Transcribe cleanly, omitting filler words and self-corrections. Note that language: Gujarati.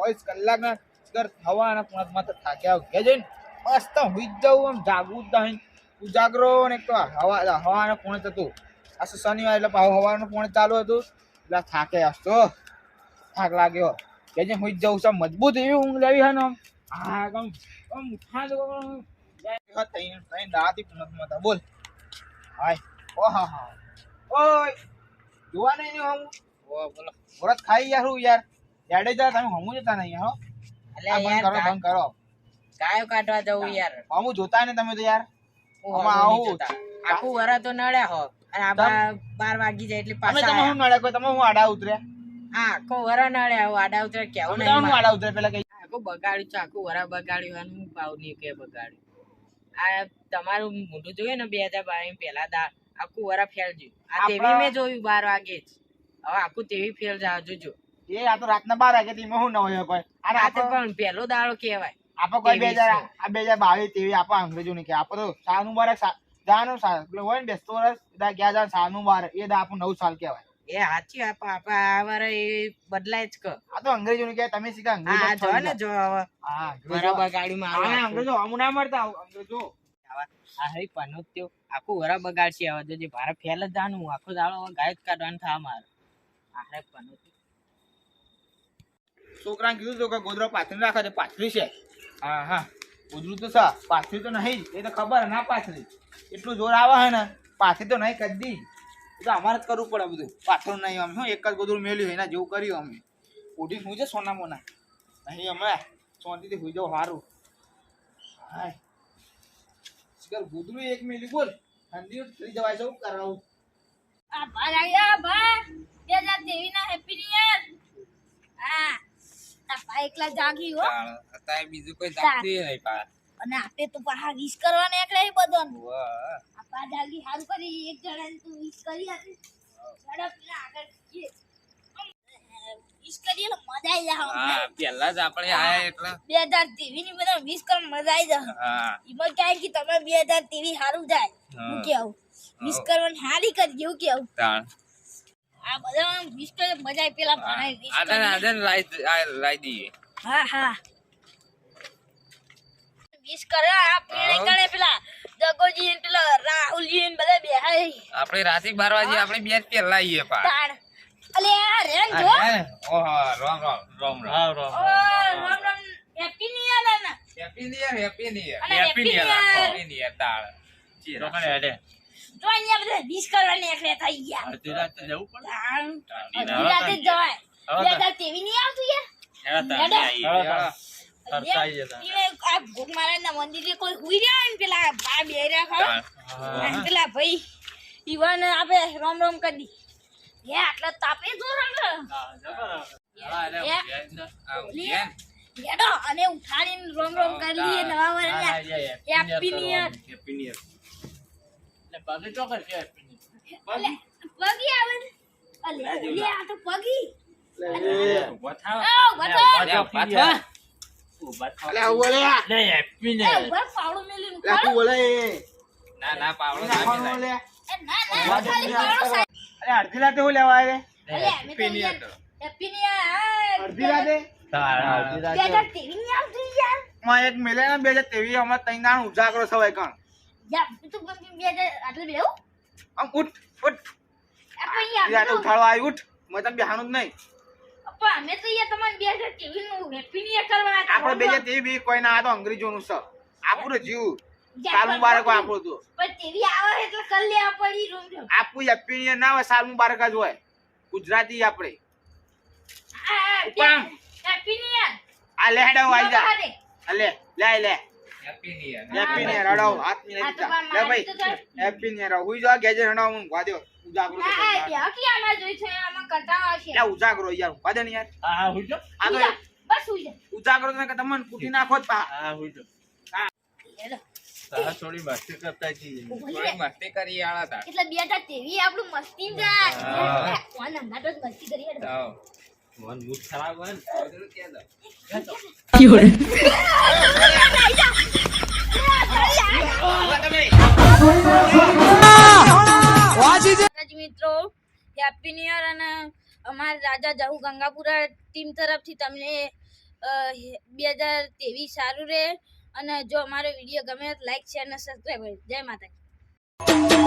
24 કલાકના ઘર થવાના પૂર્ણમાં તો થાક્યા ગયા જઈને મસ્ત હુઈ જાઉં આમ જાગવું જ નહીં ઉજાગરો ને એક તો હવાના પૂર્ણ થતું આ શનિવાર એટલે હવાનું પૂર્ણ ચાલુ હતું એટલે થાકે તો થાક લાગ્યો કે જે હુઈ જાઉં છે મજબૂત એવી ઊંઘ લેવી હે ને હા આમ ઉઠા તો દાતી પૂર્ણમાં હતા બોલ હાય ઓહા હા ઓય જોવા નહીં હું બોલો વરત ખાઈ યાર હું યાર યાડે જા તમે હમું જતા નહીં હો એટલે યાર બંધ કરો ગાયો કાઢવા જવું યાર હમું જોતા ને તમે તો યાર આખું વરા તો નડ્યા હો અને આ 12 વાગી જાય એટલે તમે પાછા હું નડ્યા કોઈ તમે હું આડા ઉતર્યા હા આખો વરા નડ્યા આડા ઉતરે કેવું તમે નહીં હું આડા ઉતર્યા પેલા કઈ આખું બગાડ્યું છે આખું વરા બગાડ્યું અને હું ભાવ નહીં કે બગાડ્યું આ તમારું મોઢું જોયું ને 2022 પહેલા આખું વરા ફેલ ગયું આ તેવી મેં જોયું 12 વાગે જ હવે આખું તેવી ફેલ જાવ જોજો એ આ તો રાતના 12 વાગે તેમાં હું ન હોય કોઈ આ રાતે પણ પહેલો દાડો કહેવાય આપો કોઈ 2022 તેવી આપો અંગ્રેજો ને કે આપો તો સાલ મુબારક જાનું સાલ એટલે હોય ને બેસતો વર્ષ દા ગયા જાન સાલ મુબારક એ દા આપો 9 સાલ કહેવાય એ સાચી આપા આ વરા એ બદલાય જ કે આ તો અંગ્રેજો ને કે તમે શીખા અંગ્રેજો હા જો ને જો હવે હા બરાબર ગાડીમાં આવે અંગ્રેજો હમું ના મળતા અંગ્રેજો આ હઈ પનોત્યો આખું વરા બગાડશે હવે જો ભારે ફેલ જ જાનું આખો દાડો ગાય જ કાઢવાનું થા મારે આ હઈ પનોત્યો છોકરાને કીધું તો કે ગોદરો પાથરી રાખે છે પાથરી છે હા હા ગોદરું તો સા પાથરી તો નહીં એ તો ખબર ના પાથરી એટલું જોર આવે હે ને પાથરી તો નહીં કદી એ તો અમારે જ કરવું પડે બધું પાથરું નહીં અમે શું એક જ ગોદરું મેલ્યું એના જેવું કર્યું અમે ઉઠી હું છે સોના મોના અહીં અમે શાંતિથી હુઈ જાવ સારું હાય શિકાર ગોદરું એક મેલ્યું બોલ ઠંડી થઈ જવાય છે કરાવું આ ભાઈ બા 2023 ના હેપી ન્યુ યર આ તા ભાઈ એકલા જાગી હો અત્યારે બીજું કોઈ જાગતી નહીં પા અને આપે તો પાહા વિશ કરવાને એકલા હી બધન વાહ આપા જાગી હારું કરી એક જણાને તું વિશ કરી આપી ઝડપ આગળ વિશ કરી એટલે મજા આવી જાય હા પહેલા જ આપણે આયા એટલે 2023 ની બધા વિશ કરવા મજા આવી જાય હા ઈમાં કાઈ કે તમે 2023 હારું જાય હું કેવું વિશ કરવાની હારી કરી જેવું કેવું તાણ આ બધા વિશ કરે મજા આવી પેલા ભણાઈ વિશ આદન લાઈ દીએ હા હા વિશ કરે આ પીણે કરે પેલા જગોજી ને પેલા રાહુલજી ને બધા બેહાય આપણે રાતે 12 વાગે આપણે બે પહેલા આવીએ પા તાણ અલે આ રેન જો ઓહો રામ રામ ઓ Ram Ram happy new year ના હેપી ન્યુ યર અને happy new year. Happy new year તાળ ચીરો કરે એટલે તો અહીંયા બધા વિશ કરવાની એકલે થઈ ગયા અડધી રાતે જવું પડે તાણ અડધી રાતે જ જવાય 2023 ની આવતું યાર આ ભૂખ મારા મંદિરે કોઈ હુઈ રહ્યા ને પેલા બા બે રહ્યા પેલા ભાઈ ઈવન આપણે રોમ રોમ કરી દી હે આટલા તાપે જો યાડો અને ઉઠાડીને રોમ રોમ કરી લઈએ નવા વર્ષના happy new year happy new year એટલે બાકી ચોકર છે હેપી ન્યુ અલે પગી આવે ને અલે લે આ તો પગી બતાવ બતાવ અલે આવું બોલે લે હેપી ન્યુ યર બસ પાવડો મેલી લે તું બોલે ના પાવડો નાખવાનું ના બોલે એ ના ખાલી પાવડો સાહેબ અરે અડધી રાતે હું લેવા આવે અલે અમે તો હેપી ન્યુ યર અડધી રાતે અડધી રાતે 2023 ની આવતી યાર માં એક મેલે ને 2023 અમાર તઈ ના ઉજાગરો સવાય કણ યાર તું પણ 2000 આટલે બેહું આમ ઉઠ ઉઠ આપણે યાર યાર ઉઠાડો આવી ઉઠ મેં તને બેહાનું જ નહીં પણ અમે તો યાર તમને 2023 નું હેપી ન્યુ યર કરવા હતા આપણે 2023 બી કોઈ ના આ તો અંગ્રેજોનું છે આપણું જીવ સાલ મુબારક આપણું તો પણ તેવી આવે એટલે કર લે પડી રૂમ રૂમ આપું હેપી ન્યુ ના હોય સાલ મુબારક જ હોય ગુજરાતી આપણે આ હેપી ન્યુ યર આ લે હેડો આવી જા આ લે લે happy new year happy new year હડો હાથ મિલે દીધા લે ભાઈ હેપી ન્યુ યર હુઈ જા ગેજે હડો હું વાદ્યો ઉજાગરો આ યા કે આમાં જોઈ છે આમાં કરતા આવશે લે ઉજાગરો યાર વાદે ને યાર હા હુઈ જો આ તો બસ હુઈ જા ઉજાગરો ને કે તમને કુટી નાખો જ પા હા હુઈ જો હેલો સાહ થોડી મસ્તી કરતા છીએ થોડી મસ્તી કરી આળા તા એટલે 2023 આપણું મસ્તી જાય કોણ હમણાં તો મસ્તી કરી હેડો આવ મન મૂડ ખરાબ હોય ને બધું કે દો મિત્રો હેપી ન્યુ યર અને અમારા રાજા જહુ ગંગાપુરા ટીમ તરફથી તમને 2023 સારું રહે અને જો અમારો વિડીયો ગમે તો લાઈક શેર અને સબસ્ક્રાઈબ કરો. જય માતા.